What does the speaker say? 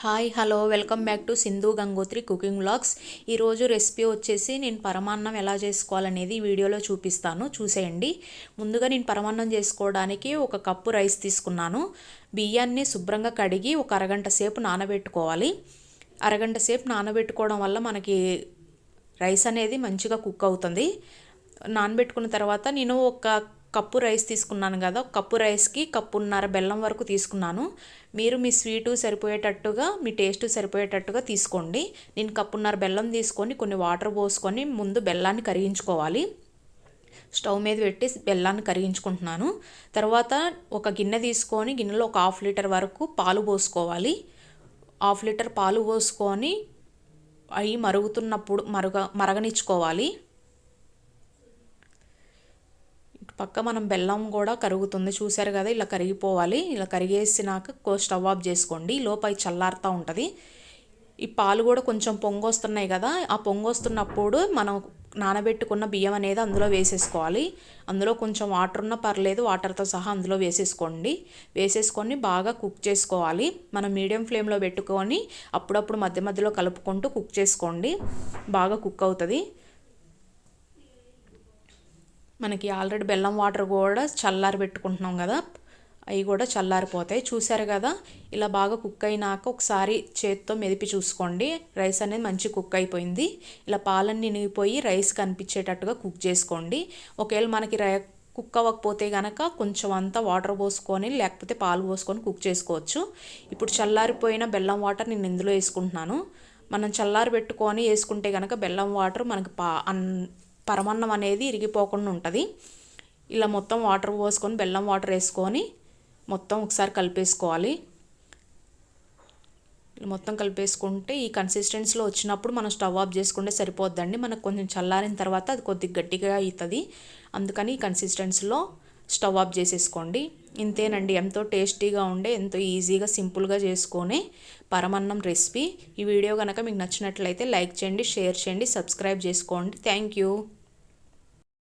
Hi hello welcome back to Sindhu Gangotri cooking vlogs. ఈరోజు recipe వచ్చేసి నేను పరమాన్నం ఎలా చేసుకోవాలనేది ఈ వీడియోలో చూపిస్తాను, చూసేయండి. ముందుగా నేను పరమాన్నం చేసుకోవడానికి ఒక కప్పు రైస్ తీసుకున్నాను. బియ్యాన్ని శుభ్రంగా కడిగి ఒక అరగంట సేపు నానబెట్టుకోవాలి. అరగంట సేపు నానబెట్టుకోవడం వల్ల మనకి రైస్ అనేది మంచిగా కుక్ అవుతుంది. నానబెట్టుకున్న తర్వాత నేను ఒక కప్పు రైస్ తీసుకున్నాను కదా, కప్పు రైస్కి కప్పున్నర బెల్లం వరకు తీసుకున్నాను. మీరు మీ స్వీటు సరిపోయేటట్టుగా, మీ టేస్ట్ సరిపోయేటట్టుగా తీసుకోండి. నేను కప్పున్నర బెల్లం తీసుకొని కొన్ని వాటర్ పోసుకొని ముందు బెల్లాన్ని కరిగించుకోవాలి. స్టవ్ మీద పెట్టి బెల్లాన్ని కరిగించుకుంటున్నాను. తర్వాత ఒక గిన్నె తీసుకొని గిన్నెలో ఒక 1/2 లీటర్ వరకు పాలు పోసుకోవాలి. 1/2 లీటర్ పాలు పోసుకొని అవి మరుగుతున్నప్పుడు మరగనిచ్చుకోవాలి. పక్క మనం బెల్లం కూడా కరుగుతుంది, చూసారు కదా, ఇలా కరిగిపోవాలి. ఇలా కరిగేసినాక స్టవ్ ఆఫ్ చేసుకోండి. లోపల చల్లారుతూ ఉంటుంది. ఈ పాలు కూడా కొంచెం పొంగొస్తున్నాయి కదా, ఆ పొంగొస్తున్నప్పుడు మనం నానబెట్టుకున్న బియ్యం అనేది అందులో వేసేసుకోవాలి. అందులో కొంచెం వాటర్ ఉన్నా పర్లేదు, వాటర్తో సహా అందులో వేసేసుకొని బాగా కుక్ చేసుకోవాలి. మనం మీడియం ఫ్లేమ్లో పెట్టుకొని అప్పుడప్పుడు మధ్య మధ్యలో కలుపుకుంటూ కుక్ చేసుకోండి, బాగా కుక్ అవుతుంది. మనకి ఆల్రెడీ బెల్లం వాటర్ కూడా చల్లారి పెట్టుకుంటున్నాం కదా, అవి కూడా చల్లారిపోతాయి. చూసారు కదా, ఇలా బాగా కుక్ అయినాక ఒకసారి చేత్తో మెదిపి చూసుకోండి. రైస్ అనేది మంచి కుక్ అయిపోయింది. ఇలా పాలన్నీ నినిగిపోయి రైస్ కనిపించేటట్టుగా కుక్ చేసుకోండి. ఒకవేళ మనకి కుక్ అవ్వకపోతే కనుక కొంచెం అంతా వాటర్ పోసుకొని లేకపోతే పాలు పోసుకొని కుక్ చేసుకోవచ్చు. ఇప్పుడు చల్లారిపోయిన బెల్లం వాటర్ నేను ఇందులో వేసుకుంటున్నాను. మనం చల్లారి పెట్టుకొని వేసుకుంటే కనుక బెల్లం వాటర్ మనకి పరమాన్నం అనేది ఇరిగిపోకుండా ఉంటుంది. ఇలా మొత్తం వాటర్ పోసుకొని బెల్లం వాటర్ వేసుకొని మొత్తం ఒకసారి కలిపేసుకోవాలి. మొత్తం కలిపేసుకుంటే ఈ కన్సిస్టెన్సీలో వచ్చినప్పుడు మనం స్టవ్ ఆఫ్ చేసుకుంటే సరిపోద్దండి. మనకు కొంచెం చల్లారిన తర్వాత అది కొద్దిగా గట్టిగా అవుతుంది. అందుకని ఈ కన్సిస్టెన్సీలో స్టవ్ ఆఫ్ చేసేసుకోండి. ఇంతేనండి, ఎంతో టేస్టీగా ఉండే, ఎంతో ఈజీగా సింపుల్గా చేసుకునే పరమాన్నం రెసిపీ. ఈ వీడియో కనుక మీకు నచ్చినట్లయితే లైక్ చేయండి, షేర్ చేయండి, సబ్స్క్రైబ్ చేసుకోండి. Thank you.